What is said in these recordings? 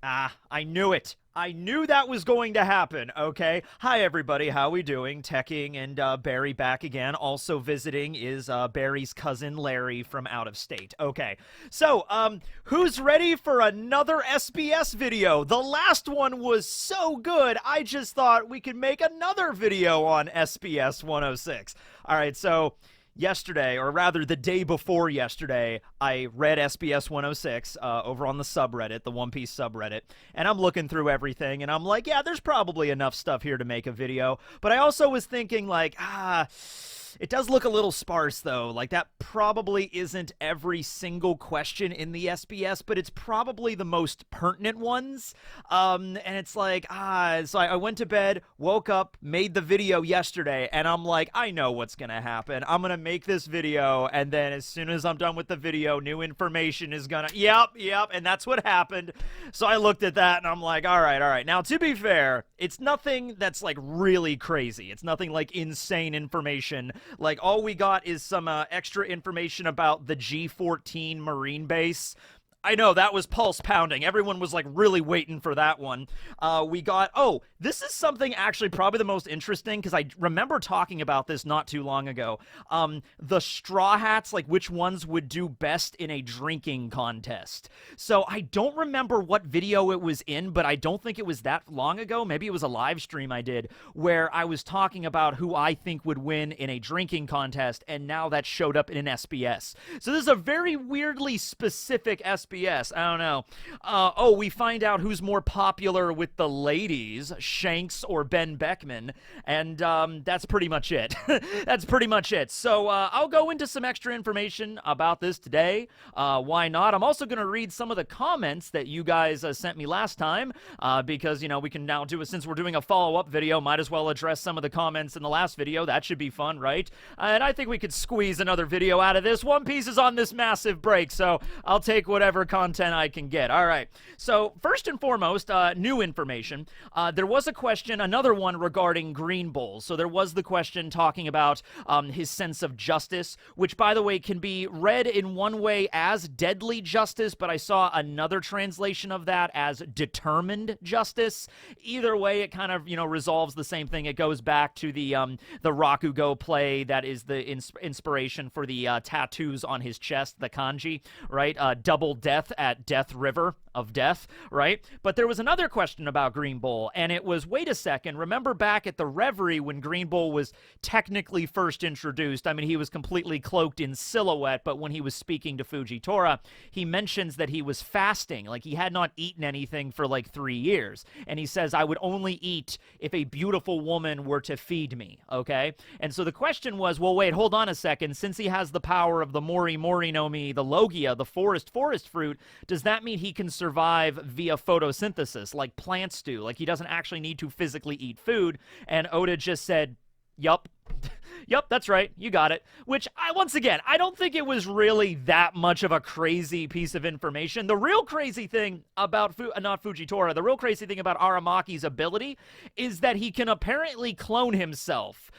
I knew it. I knew that was going to happen, okay? Hi, everybody. How we doing? Teching and Barry back again. Also visiting is Barry's cousin, Larry, from out of state. Okay, so, who's ready for another SBS video? The last one was so good, I just thought we could make another video on SBS 106. All right, so yesterday, or rather the day before yesterday, I read SBS 106 over on the subreddit, the One Piece subreddit, and I'm looking through everything, and I'm like, yeah, there's probably enough stuff here to make a video, but I also was thinking, like, it does look a little sparse, though. Like, that probably isn't every single question in the SBS, but it's probably the most pertinent ones. And it's like, so I went to bed, woke up, made the video yesterday, and I'm like, I know what's gonna happen. I'm gonna make this video, and then as soon as I'm done with the video, new information is gonna, yep, and that's what happened. So I looked at that, and I'm like, all right. Now, to be fair, it's nothing that's, like, really crazy. It's nothing, like, insane information. Like, all we got is some extra information about the G14 Marine base. I know, that was pulse pounding. Everyone was, like, really waiting for that one. We got, this is something actually probably the most interesting, because I remember talking about this not too long ago. The Straw Hats, like, which ones would do best in a drinking contest. So I don't remember what video it was in, but I don't think it was that long ago. Maybe it was a live stream I did, where I was talking about who I think would win in a drinking contest, and now that showed up in an SBS. So this is a very weirdly specific SBS. I don't know. We find out who's more popular with the ladies, Shanks or Ben Beckman, and that's pretty much it. That's pretty much it. So I'll go into some extra information about this today. Why not? I'm also going to read some of the comments that you guys sent me last time, because, you know, we can now do it, since we're doing a follow-up video, might as well address some of the comments in the last video. That should be fun, right? And I think we could squeeze another video out of this. One Piece is on this massive break, so I'll take whatever content I can get. All right. So first and foremost, new information. There was a question, another one regarding Green Bull. So there was the question talking about his sense of justice, which, by the way, can be read in one way as deadly justice, but I saw another translation of that as determined justice. Either way, it kind of, you know, resolves the same thing. It goes back to the Rakugo play that is the inspiration for the tattoos on his chest, the kanji, right? Double death at Death River of Death, right? But there was another question about Green Bull, and it was, wait a second, remember back at the Reverie when Green Bull was technically first introduced? I mean, he was completely cloaked in silhouette, but when he was speaking to Fujitora, he mentions that he was fasting, like he had not eaten anything for like 3 years, and he says, I would only eat if a beautiful woman were to feed me, okay? And so the question was, well, wait, hold on a second, since he has the power of the Mori Mori no Mi, the Logia, the forest fruit, does that mean he can survive via photosynthesis like plants do? Like, he doesn't actually need to physically eat food? And Oda just said, yup. Yep, that's right. You got it. Which, once again, I don't think it was really that much of a crazy piece of information. The real crazy thing about, not Fujitora, the real crazy thing about Aramaki's ability is that he can apparently clone himself,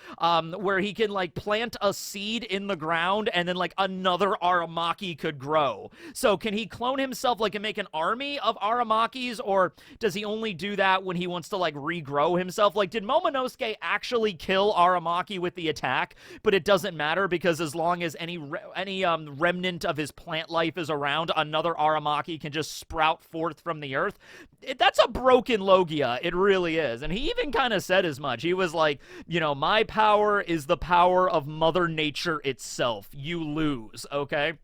where he can, like, plant a seed in the ground and then, like, another Aramaki could grow. So can he clone himself, like, and make an army of Aramakis, or does he only do that when he wants to, like, regrow himself? Like, did Momonosuke actually kill Aramaki with the attack? But it doesn't matter, because as long as any remnant of his plant life is around, another Aramaki can just sprout forth from the earth. That's a broken Logia. It really is. And he even kind of said as much. He was like, you know, my power is the power of Mother Nature itself. You lose, okay?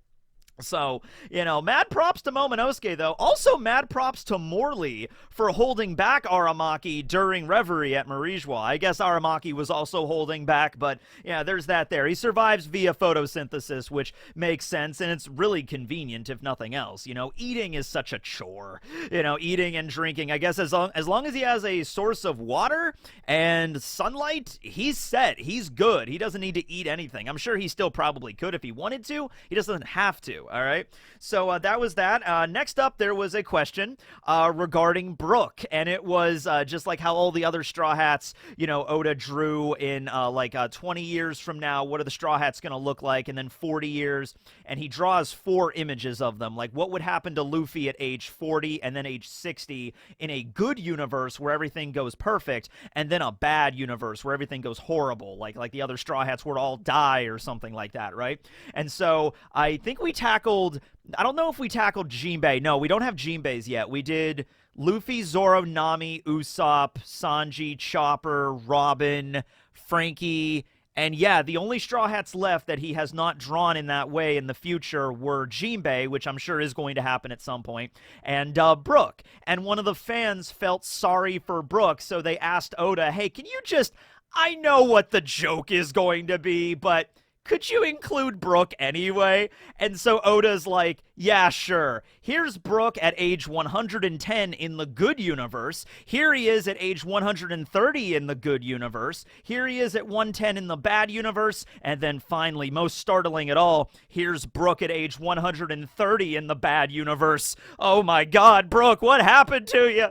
So, you know, mad props to Momonosuke, though. Also, mad props to Morley for holding back Aramaki during Reverie at Marijois. I guess Aramaki was also holding back, but, yeah, there's that there. He survives via photosynthesis, which makes sense, and it's really convenient, if nothing else. You know, eating is such a chore. You know, eating and drinking. I guess as long as he has a source of water and sunlight, he's set. He's good. He doesn't need to eat anything. I'm sure he still probably could if he wanted to. He just doesn't have to. do. All right. So that was that. Next up, there was a question regarding Brook, and it was just like how all the other Straw Hats, Oda drew in 20 years from now. What are the Straw Hats going to look like? And then 40 years, and he draws 4 images of them. Like, what would happen to Luffy at age 40 and then age 60 in a good universe where everything goes perfect, and then a bad universe where everything goes horrible, like the other Straw Hats would all die or something like that, right? And so I think I don't know if we tackled Jinbei. No, we don't have Jinbei's yet. We did Luffy, Zoro, Nami, Usopp, Sanji, Chopper, Robin, Frankie, and yeah, the only Straw Hats left that he has not drawn in that way in the future were Jinbei, which I'm sure is going to happen at some point, and Brook. And one of the fans felt sorry for Brook, so they asked Oda, hey, can you just... I know what the joke is going to be, but... could you include Brook anyway? And so Oda's like, yeah, sure. Here's Brook at age 110 in the good universe. Here he is at age 130 in the good universe. Here he is at 110 in the bad universe. And then finally, most startling at all, here's Brook at age 130 in the bad universe. Oh my God, Brook, what happened to you?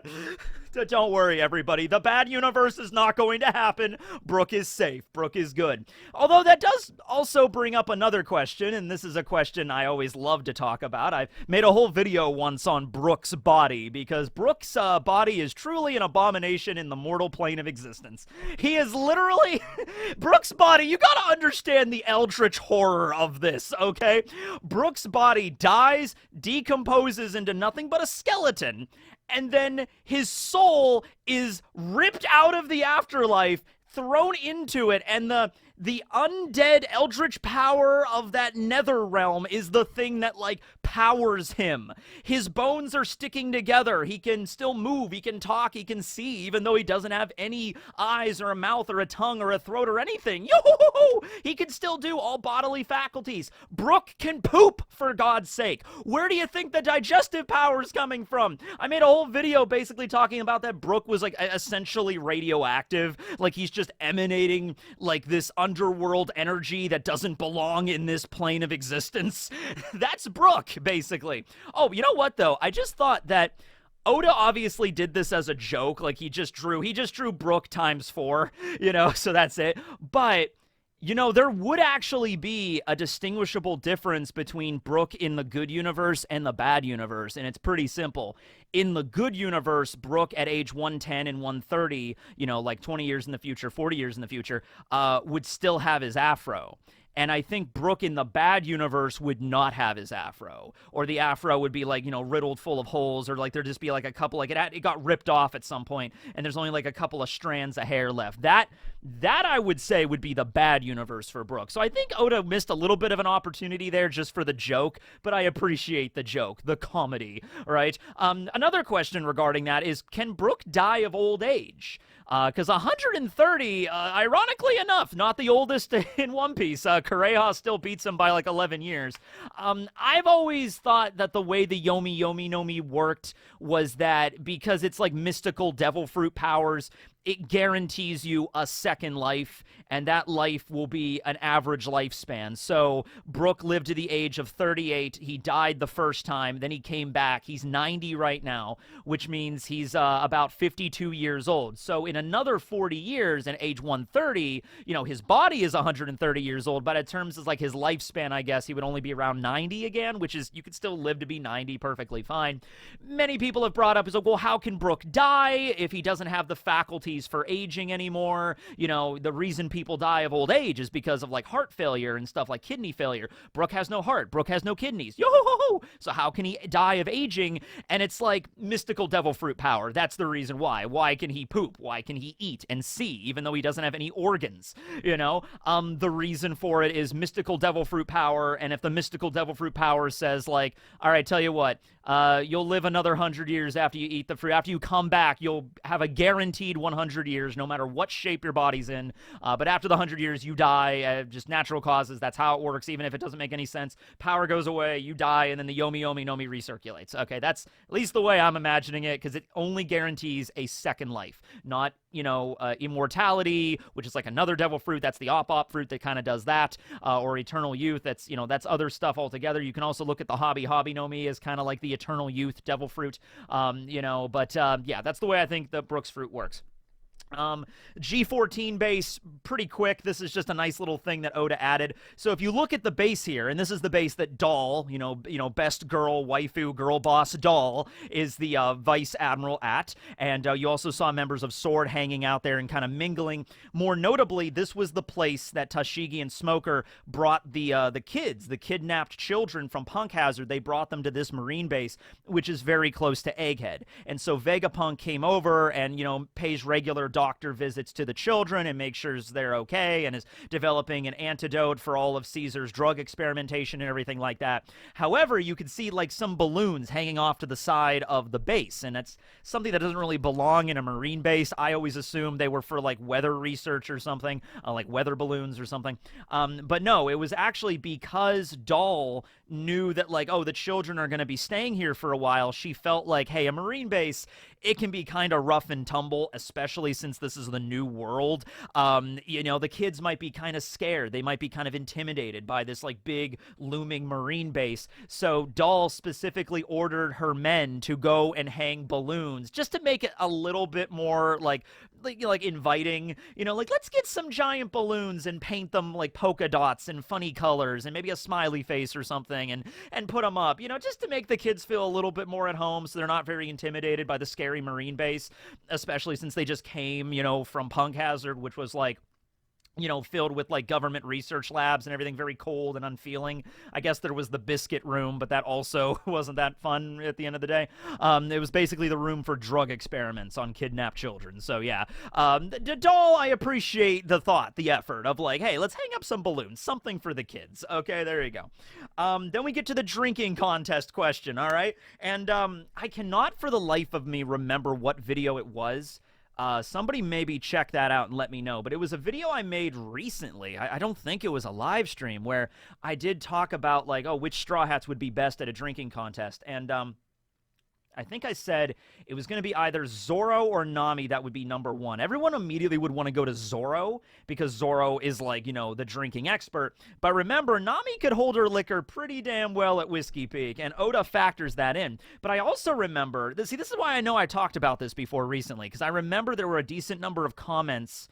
Don't worry, everybody. The bad universe is not going to happen. Brook is safe. Brook is good. Although that does also bring up another question, and this is a question I always love to talk about. I've made a whole video once on Brook's body, because Brook's body is truly an abomination in the mortal plane of existence. He is literally... Brook's body, you gotta understand the eldritch horror of this, okay? Brook's body dies, decomposes into nothing but a skeleton, and then his soul is ripped out of the afterlife, thrown into it, and the undead eldritch power of that nether realm is the thing that, powers him. His bones are sticking together. He can still move. He can talk. He can see, even though he doesn't have any eyes or a mouth or a tongue or a throat or anything. Yo-ho-ho-ho! He can still do all bodily faculties. Brook can poop, for God's sake. Where do you think the digestive power is coming from? I made a whole video basically talking about that Brook was, essentially radioactive. Like, he's just emanating, this underworld energy that doesn't belong in this plane of existence. That's Brook, basically. Oh, you know what, though? I just thought that Oda obviously did this as a joke. He just drew Brook times 4, so that's it. But... there would actually be a distinguishable difference between Brook in the good universe and the bad universe, and it's pretty simple. In the good universe, Brook at age 110 and 130, 20 years in the future, 40 years in the future, would still have his afro. And I think Brook in the bad universe would not have his afro. Or the afro would be, riddled full of holes, or, there'd just be, a couple, it got ripped off at some point, and there's only, a couple of strands of hair left. That I would say would be the bad universe for Brook. So I think Oda missed a little bit of an opportunity there just for the joke, but I appreciate the joke, the comedy, right? Another question regarding that is, can Brook die of old age? Because 130, ironically enough, not the oldest in One Piece. Kureha still beats him by 11 years. I've always thought that the way the Yomi Yomi no Mi worked was that because it's mystical devil fruit powers, it guarantees you a second life, and that life will be an average lifespan. So Brook lived to the age of 38. He died the first time. Then he came back. He's 90 right now, which means he's about 52 years old. So in another 40 years, at age 130, his body is 130 years old, but in terms of his lifespan, I guess he would only be around 90 again, which is, you could still live to be 90 perfectly fine. Many people have brought up, well, how can Brook die if he doesn't have the faculty for aging anymore? The reason people die of old age is because of heart failure and stuff, like kidney failure. Brook has no heart. Brook has no kidneys. Yo-ho-ho-ho! So how can he die of aging? And it's mystical devil fruit power. That's the reason why. Why can he poop? Why can he eat and see, even though he doesn't have any organs? The reason for it is mystical devil fruit power, and if the mystical devil fruit power says all right, tell you what, you'll live another 100 years after you eat the fruit. After you come back, you'll have a guaranteed 100 years, no matter what shape your body's in. But after the 100 years, you die, just natural causes. That's how it works, even if it doesn't make any sense. Power goes away, you die, and then the yomi yomi nomi recirculates. Okay, that's at least the way I'm imagining it, because it only guarantees a second life, not, immortality, which is like another devil fruit. That's the op fruit that kind of does that, or eternal youth. That's, that's other stuff altogether. You can also look at the hobby nomi as kind of like the eternal youth devil fruit, yeah, that's the way I think the Brooks fruit works. G14 base, pretty quick. This is just a nice little thing that Oda added. So if you look at the base here, and this is the base that Doll, best girl, waifu, girl boss Doll is the vice admiral at, and you also saw members of Sword hanging out there and kind of mingling. More notably, this was the place that Tashigi and Smoker brought the kids, the kidnapped children from Punk Hazard. They brought them to this marine base, which is very close to Egghead. And so Vegapunk came over and, pays regular doctor visits to the children and makes sure they're okay, and is developing an antidote for all of Caesar's drug experimentation and everything like that. However, you could see like some balloons hanging off to the side of the base, and that's something that doesn't really belong in a marine base. I always assumed they were for like weather research or something, like weather balloons or something. But no, it was actually because Doll knew that like, oh, the children are going to be staying here for a while. She felt like, hey, a marine base, it can be kind of rough and tumble, especially since this is the new world. The kids might be kind of scared. They might be kind of intimidated by this like big looming marine base. So Doll specifically ordered her men to go and hang balloons just to make it a little bit more like inviting, let's get some giant balloons and paint them like polka dots and funny colors and maybe a smiley face or something and put them up, just to make the kids feel a little bit more at home so they're not very intimidated by the scary marine base, especially since they just came, from Punk Hazard, which was like, filled with like government research labs and everything, very cold and unfeeling. I guess there was the biscuit room, but that also wasn't that fun at the end of the day. It was basically the room for drug experiments on kidnapped children. So yeah, Doll, I appreciate the thought, the effort of like, hey, let's hang up some balloons, something for the kids. Okay, there you go. Then we get to the drinking contest question, all right? And I cannot for the life of me remember what video it was. Somebody maybe check that out and let me know. But it was a video I made recently. I don't think it was a live stream, where I did talk about, like, oh, which Straw Hats would be best at a drinking contest. And I think I said it was going to be either Zoro or Nami that would be number one. Everyone immediately would want to go to Zoro because Zoro is like, the drinking expert. But remember, Nami could hold her liquor pretty damn well at Whiskey Peak, and Oda factors that in. But I also remember, this is why I know I talked about this before recently, because I remember there were a decent number of comments.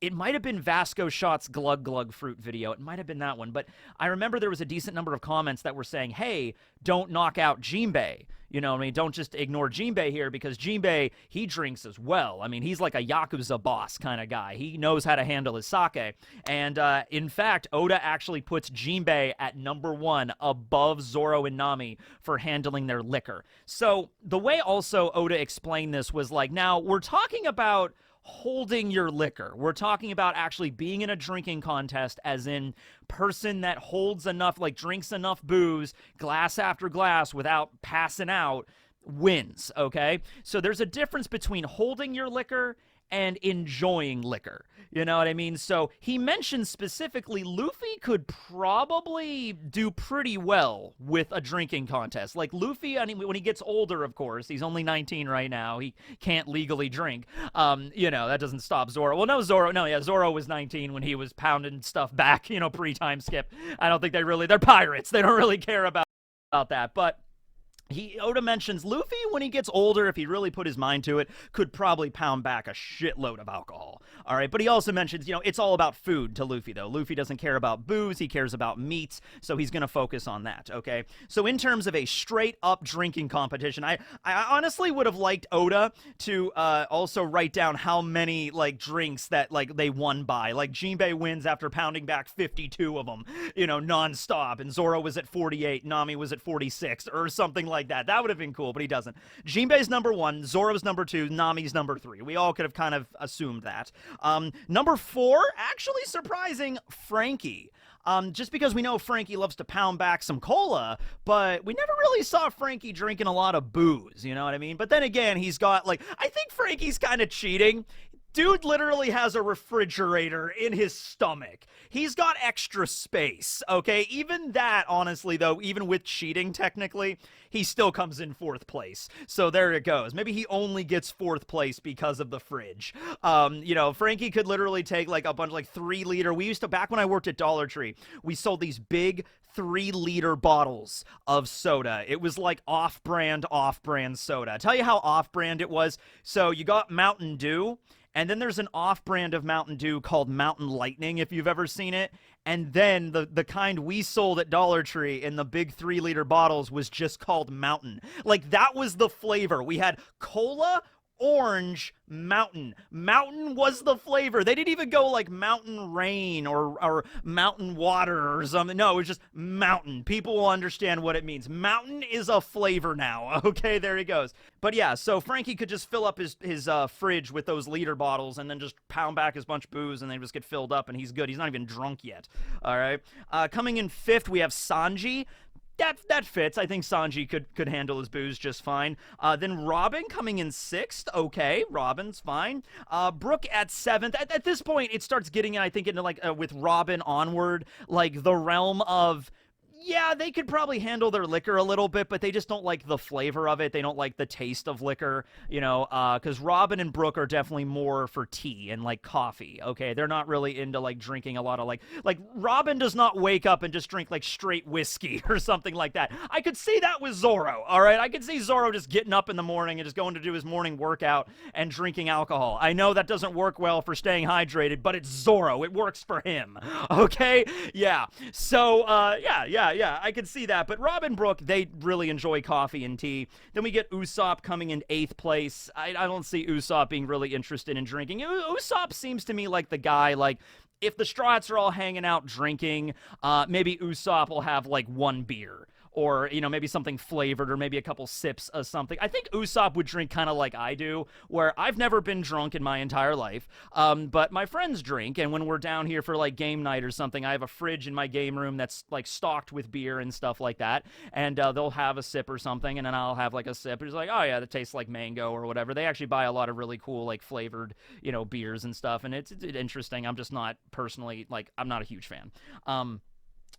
It might have been Vasco Shot's Glug Glug Fruit video. It might have been that one. But I remember there was a decent number of comments that were saying, hey, don't knock out Jinbei. Don't just ignore Jinbei here, because Jinbei, he drinks as well. He's like a Yakuza boss kind of guy. He knows how to handle his sake. And in fact, Oda actually puts Jinbei at number one above Zoro and Nami for handling their liquor. So the way also Oda explained this was like, now we're talking about holding your liquor. We're talking about actually being in a drinking contest, as in person that holds enough, like drinks enough booze, glass after glass, without passing out, wins, okay? So there's a difference between holding your liquor and enjoying liquor. You know what I mean? So he mentioned specifically Luffy could probably do pretty well with a drinking contest. Like Luffy, when he gets older, of course, he's only 19 right now. He can't legally drink. That doesn't stop Zoro. Well, no, Zoro was 19 when he was pounding stuff back, pre-time skip. I don't think they're pirates. They don't really care about that. But Oda mentions Luffy, when he gets older, if he really put his mind to it, could probably pound back a shitload of alcohol. All right, but he also mentions, it's all about food to Luffy, though. Luffy doesn't care about booze, he cares about meats, so he's going to focus on that, okay? So in terms of a straight-up drinking competition, I honestly would have liked Oda to also write down how many, drinks that, they won by. Like, Jinbei wins after pounding back 52 of them, nonstop, and Zoro was at 48, Nami was at 46, or something like that. That would have been cool, but he doesn't. Jinbei's number one, Zoro's number two, Nami's number three. We all could have kind of assumed that. Number four, actually surprising, Frankie. just because we know Frankie loves to pound back some cola, but we never really saw Frankie drinking a lot of booze, you know what I mean? But then again, he's got, like, I think Frankie's kind of cheating. Dude literally has a refrigerator in his stomach. He's got extra space, okay? Even that, honestly, though, even with cheating, technically, he still comes in 4th place. So there it goes. Maybe he only gets 4th place because of the fridge. You know, Frankie could literally take, like, a bunch, like, 3-liter. We used to, back when I worked at Dollar Tree, we sold these big 3-liter bottles of soda. It was like off-brand soda. I'll tell you how off-brand it was. So you got Mountain Dew, and then there's an off-brand of Mountain Dew called Mountain Lightning, if you've ever seen it. And then the kind we sold at Dollar Tree in the big 3-liter bottles was just called Mountain. Like, that was the flavor. We had cola, orange, mountain. Mountain was the flavor. They didn't even go like mountain rain or mountain water or something. No, it was just mountain. People will understand what it means. Mountain is a flavor now. Okay, there he goes. But yeah, so Frankie could just fill up his fridge with those liter bottles and then just pound back his bunch of booze and then just get filled up and he's good. He's not even drunk yet. All right. Coming in 5th, we have Sanji. That fits. I think Sanji could handle his booze just fine. Then Robin coming in 6th. Okay, Robin's fine. Brook at 7th. At this point, it starts getting, I think, into like with Robin onward, like the realm of, yeah, they could probably handle their liquor a little bit, but they just don't like the flavor of it. They don't like the taste of liquor, you know, because Robin and Brook are definitely more for tea and, like, coffee, okay? They're not really into, like, drinking a lot of, like, Robin does not wake up and just drink, like, straight whiskey or something like that. I could see that with Zorro, all right? I could see Zorro just getting up in the morning and just going to do his morning workout and drinking alcohol. I know that doesn't work well for staying hydrated, but it's Zorro. It works for him, okay? Yeah. So, yeah, I could see that. But Robin, Brook, they really enjoy coffee and tea. Then we get Usopp coming in 8th place. I don't see Usopp being really interested in drinking. Usopp seems to me like the guy, like, if the Straw Hats are all hanging out drinking, maybe Usopp will have, like, 1 beer. Or, you know, maybe something flavored or maybe a couple sips of something. I think Usopp would drink kind of like I do, where I've never been drunk in my entire life, but my friends drink, and when we're down here for, like, game night or something, I have a fridge in my game room that's, like, stocked with beer and stuff like that, and they'll have a sip or something, and then I'll have, like, a sip. It's like, oh, yeah, that tastes like mango or whatever. They actually buy a lot of really cool, like, flavored, you know, beers and stuff, and it's interesting. I'm just not personally, like, I'm not a huge fan.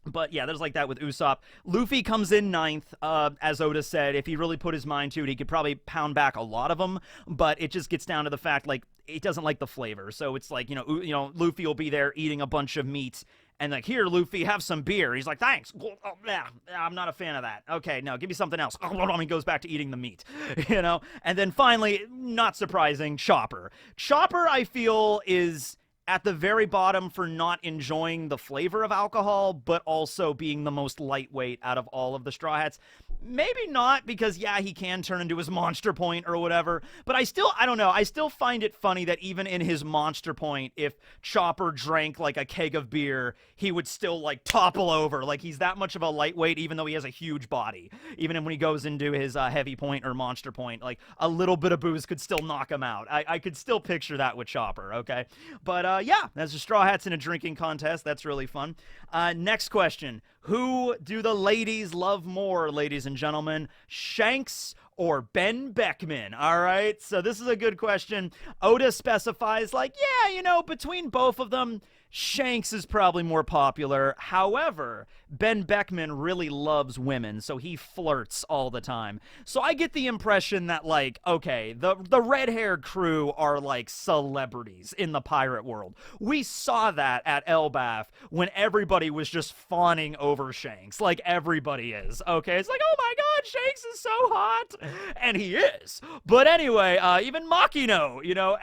But yeah, there's like that with Usopp. Luffy comes in 9th. As Oda said, if he really put his mind to it, he could probably pound back a lot of them. But it just gets down to the fact, like, it doesn't like the flavor. So it's like, you know, Luffy will be there eating a bunch of meat. And like, here, Luffy, have some beer. He's like, thanks. Oh, yeah, I'm not a fan of that. Okay, no, give me something else. He goes back to eating the meat, you know? And then finally, not surprising, Chopper. Chopper, I feel, is at the very bottom for not enjoying the flavor of alcohol, but also being the most lightweight out of all of the Straw Hats. Maybe not, because, yeah, he can turn into his Monster Point or whatever, but I don't know, I still find it funny that even in his Monster Point, if Chopper drank, like, a keg of beer, he would still, like, topple over. Like, he's that much of a lightweight, even though he has a huge body. Even when he goes into his Heavy Point or Monster Point, like, a little bit of booze could still knock him out. I could still picture that with Chopper, okay? But, yeah, that's the Straw Hats in a drinking contest. That's really fun. Next question. Who do the ladies love more, ladies and gentlemen? Shanks or Ben Beckman? All right, so this is a good question. Oda specifies, like, yeah, you know, between both of them, Shanks is probably more popular. However, Ben Beckman really loves women, so he flirts all the time. So I get the impression that, like, okay, the red-haired crew are, like, celebrities in the pirate world. We saw that at Elbaf when everybody was just fawning over Shanks. Like, everybody is, okay? It's like, oh my god, Shanks is so hot! And he is. But anyway, even Makino, you know,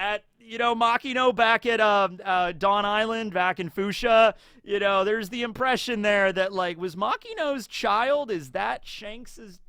Makino back at Dawn Island, back in Fuchsia, you know, there's the impression there that, like, was Makino's child? Is that Shanks's?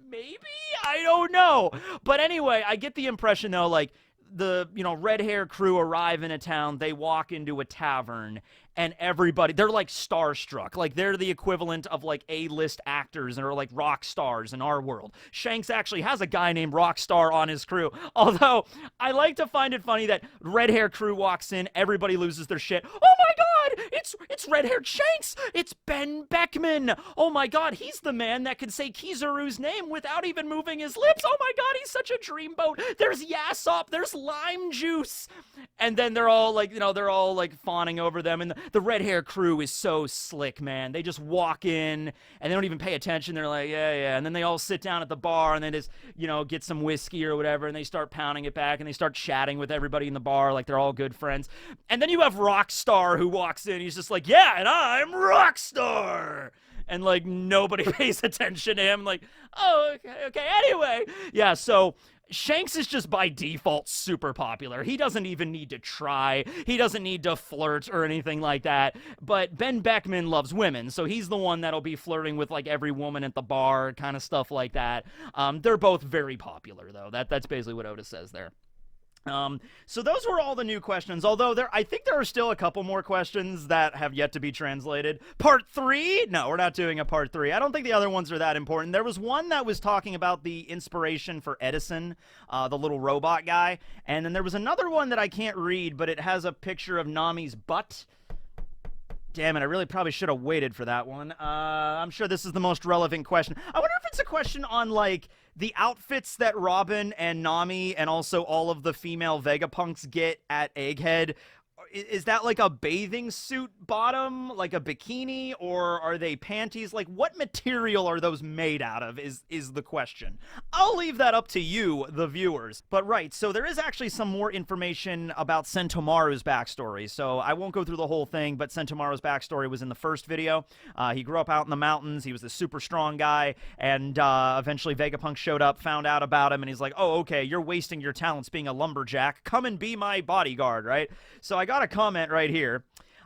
Maybe? I don't know. But anyway, I get the impression, though, like, the, you know, red hair crew arrive in a town, they walk into a tavern, and everybody, they're like starstruck. Like they're the equivalent of like A-list actors and are like rock stars in our world. Shanks actually has a guy named Rockstar on his crew. Although I like to find it funny that red hair crew walks in, everybody loses their shit. Oh my god, it's red-haired Shanks. It's Ben Beckman. Oh my god, he's the man that can say Kizaru's name without even moving his lips. Oh my god, he's such a dreamboat. There's Yassop, there's lime juice. And then they're all like, they're all like fawning over them. And the red hair crew is so slick, man. They just walk in and they don't even pay attention. They're like, yeah. And then they all sit down at the bar and then just, get some whiskey or whatever. And they start pounding it back and they start chatting with everybody in the bar like they're all good friends. And then you have Rockstar who walks in. He's just like, yeah, and I'm Rockstar. And like nobody pays attention to him. Like, oh, okay. Anyway, yeah, so Shanks is just by default super popular. He doesn't even need to try. He doesn't need to flirt or anything like that. But Ben Beckman loves women, so he's the one that'll be flirting with like every woman at the bar, kind of stuff like that. They're both very popular, though. That's basically what Oda says there. So those were all the new questions, although I think there are still a couple more questions that have yet to be translated. Part 3? No, we're not doing a part 3. I don't think the other ones are that important. There was one that was talking about the inspiration for Edison, the little robot guy, and then there was another one that I can't read, but it has a picture of Nami's butt. Damn it, I really probably should have waited for that one. I'm sure this is the most relevant question. I wonder if it's a question on, like, the outfits that Robin and Nami and also all of the female Vegapunks get at Egghead. Is that like a bathing suit bottom, like a bikini, or are they panties? Like, what material are those made out of is the question. I'll leave that up to you, the viewers. But right, so there is actually some more information about Sentomaru's backstory. So I won't go through the whole thing, but Sentomaru's backstory was in the first video. He grew up out in the mountains. He was a super strong guy, and eventually Vegapunk showed up, found out about him, and he's like, oh, okay, you're wasting your talents being a lumberjack. Come and be my bodyguard, right? So I got a comment right here.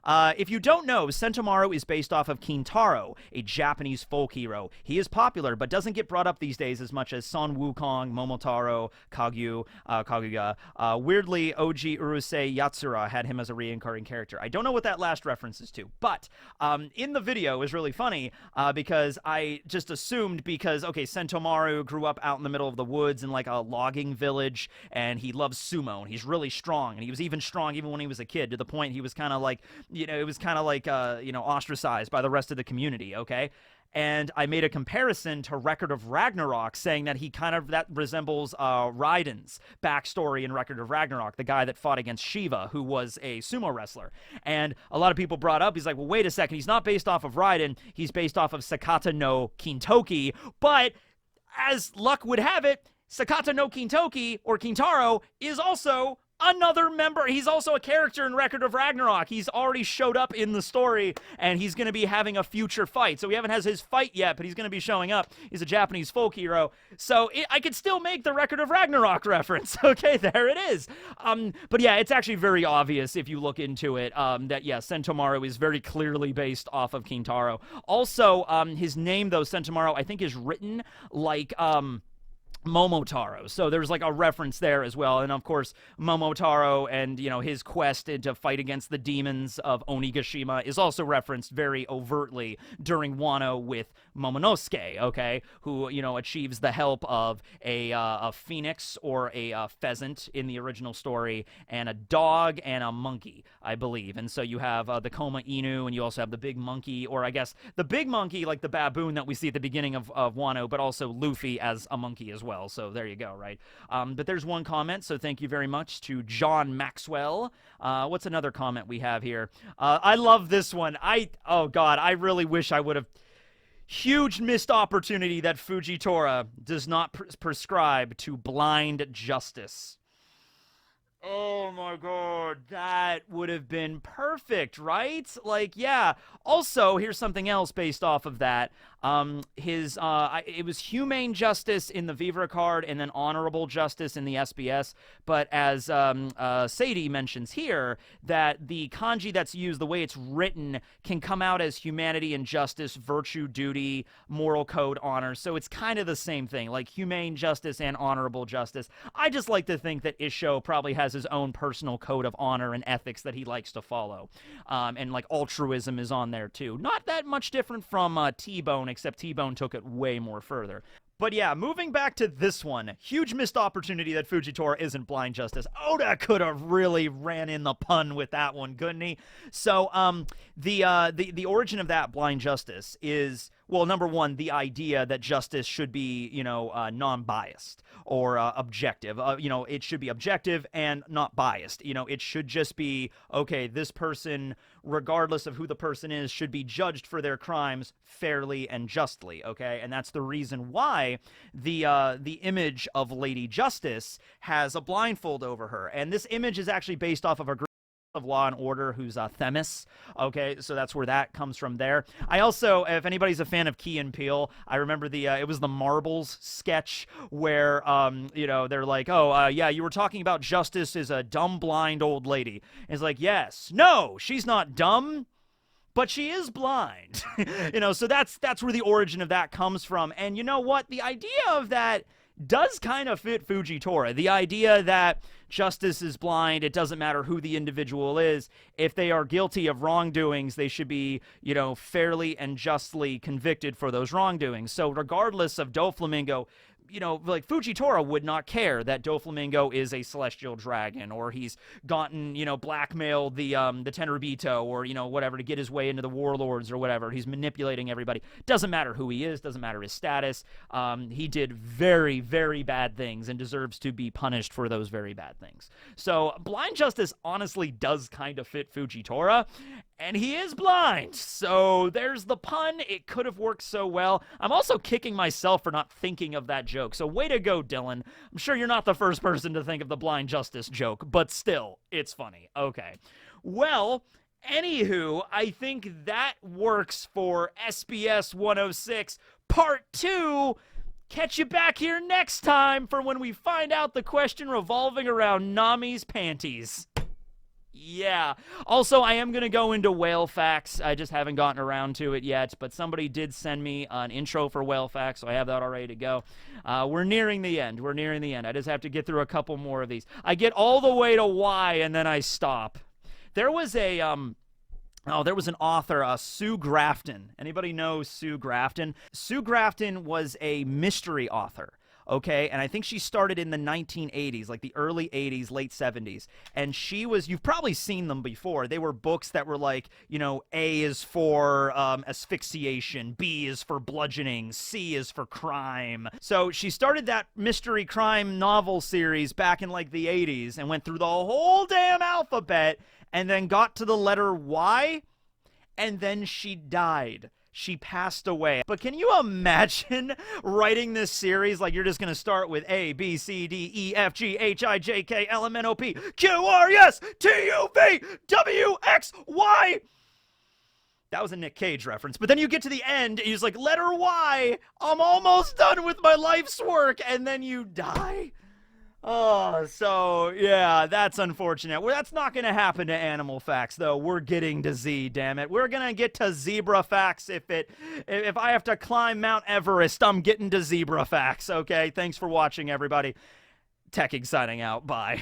If you don't know, Sentomaru is based off of Kintaro, a Japanese folk hero. He is popular, but doesn't get brought up these days as much as Son Wukong, Momotaro, Kaguya. Weirdly, OG Urusei Yatsura had him as a recurring character. I don't know what that last reference is to, but in the video is really funny because I just assumed okay, Sentomaru grew up out in the middle of the woods in like a logging village, and he loves sumo, and he's really strong, and he was even strong even when he was a kid, to the point he was kind of like, it was kind of like, ostracized by the rest of the community, okay? And I made a comparison to Record of Ragnarok, saying that that resembles Raiden's backstory in Record of Ragnarok, the guy that fought against Shiva, who was a sumo wrestler. And a lot of people brought up, he's like, well, wait a second, he's not based off of Raiden, he's based off of Sakata no Kintoki, but as luck would have it, Sakata no Kintoki, or Kintaro, is also another member. He's also a character in Record of Ragnarok. He's already showed up in the story, and he's going to be having a future fight. So we haven't had his fight yet, but he's going to be showing up. He's a Japanese folk hero. So I could still make the Record of Ragnarok reference. Okay, there it is. But yeah, it's actually very obvious if you look into it that, yeah, Sentomaru is very clearly based off of Kintaro. Also, his name, though, Sentomaru, I think is written like Momotaro. So there's like a reference there as well. And of course, Momotaro and, his quest to fight against the demons of Onigashima is also referenced very overtly during Wano with Momonosuke, okay? Who, achieves the help of a phoenix or a pheasant in the original story, and a dog and a monkey, I believe. And so you have the Koma Inu, and you also have the big monkey, or I guess the big monkey, like the baboon that we see at the beginning of Wano, but also Luffy as a monkey as well. So there you go, right? But there's one comment, so thank you very much to John Maxwell. What's another comment we have here? I love this one. Oh God, I really wish I would have. Huge missed opportunity that Fujitora does not prescribe to blind justice. Oh my God, that would have been perfect, right? Like, yeah. Also, here's something else based off of that. It was humane justice in the Vivre card and then honorable justice in the SBS. But as Sadie mentions here, that the kanji that's used, the way it's written, can come out as humanity and justice, virtue, duty, moral code, honor. So it's kind of the same thing, like humane justice and honorable justice. I just like to think that Isho probably has his own personal code of honor and ethics that he likes to follow. And like altruism is on there too. Not that much different from T-Bone, except T-Bone took it way more further. But yeah, moving back to this one, huge missed opportunity that Fujitora isn't blind justice. Oda could have really ran in the pun with that one, couldn't he? So, the origin of that blind justice is, well, number one, the idea that justice should be, non-biased or objective. It should be objective and not biased. It should just be, okay, this person, regardless of who the person is, should be judged for their crimes fairly and justly, okay? And that's the reason why the image of Lady Justice has a blindfold over her. And this image is actually based off of a of Law and Order, who's Themis. Okay, so that's where that comes from there. I also, if anybody's a fan of Key and Peele, I remember it was the Marbles sketch where, they're like, oh, yeah, you were talking about justice is a dumb, blind old lady. And it's like, yes, no, she's not dumb, but she is blind. So that's where the origin of that comes from. And you know what? The idea of that does kind of fit Fujitora. The idea that justice is blind, it doesn't matter who the individual is. If they are guilty of wrongdoings, they should be, fairly and justly convicted for those wrongdoings. So regardless of Doflamingo, like Fujitora would not care that Doflamingo is a celestial dragon, or he's gotten, blackmailed the Tenryubito, or, whatever, to get his way into the warlords or whatever. He's manipulating everybody. Doesn't matter who he is, doesn't matter his status. He did very, very bad things and deserves to be punished for those very bad things. So blind justice honestly does kind of fit Fujitora, and he is blind. So there's the pun. It could have worked so well. I'm also kicking myself for not thinking of that joke. So way to go, Dylan. I'm sure you're not the first person to think of the blind justice joke, but still, it's funny. Okay. Well, anywho, I think that works for SBS 106 Part 2. Catch you back here next time for when we find out the question revolving around Nami's panties. Yeah. Also, I am going to go into whale facts. I just haven't gotten around to it yet, but somebody did send me an intro for whale facts, so I have that all ready to go. We're nearing the end. I just have to get through a couple more of these. I get all the way to Y, and then I stop. There was an author, Sue Grafton. Anybody know Sue Grafton? Sue Grafton was a mystery author. Okay, and I think she started in the 1980s, like the early 80s, late 70s. And you've probably seen them before. They were books that were like, A is for asphyxiation, B is for bludgeoning, C is for crime. So she started that mystery crime novel series back in like the 80s and went through the whole damn alphabet and then got to the letter Y, and then she died. She passed away. But can you imagine writing this series like you're just going to start with A, B, C, D, E, F, G, H, I, J, K, L, M, N, O, P, Q, R, S, T, U, V, W, X, Y. That was a Nick Cage reference. But then you get to the end, and he's like, letter Y, I'm almost done with my life's work, and then you die. Oh, so, yeah, that's unfortunate. Well, that's not going to happen to animal facts, though. We're getting to Z, damn it. We're going to get to zebra facts if I have to climb Mount Everest, I'm getting to zebra facts, okay? Thanks for watching, everybody. Teching signing out. Bye.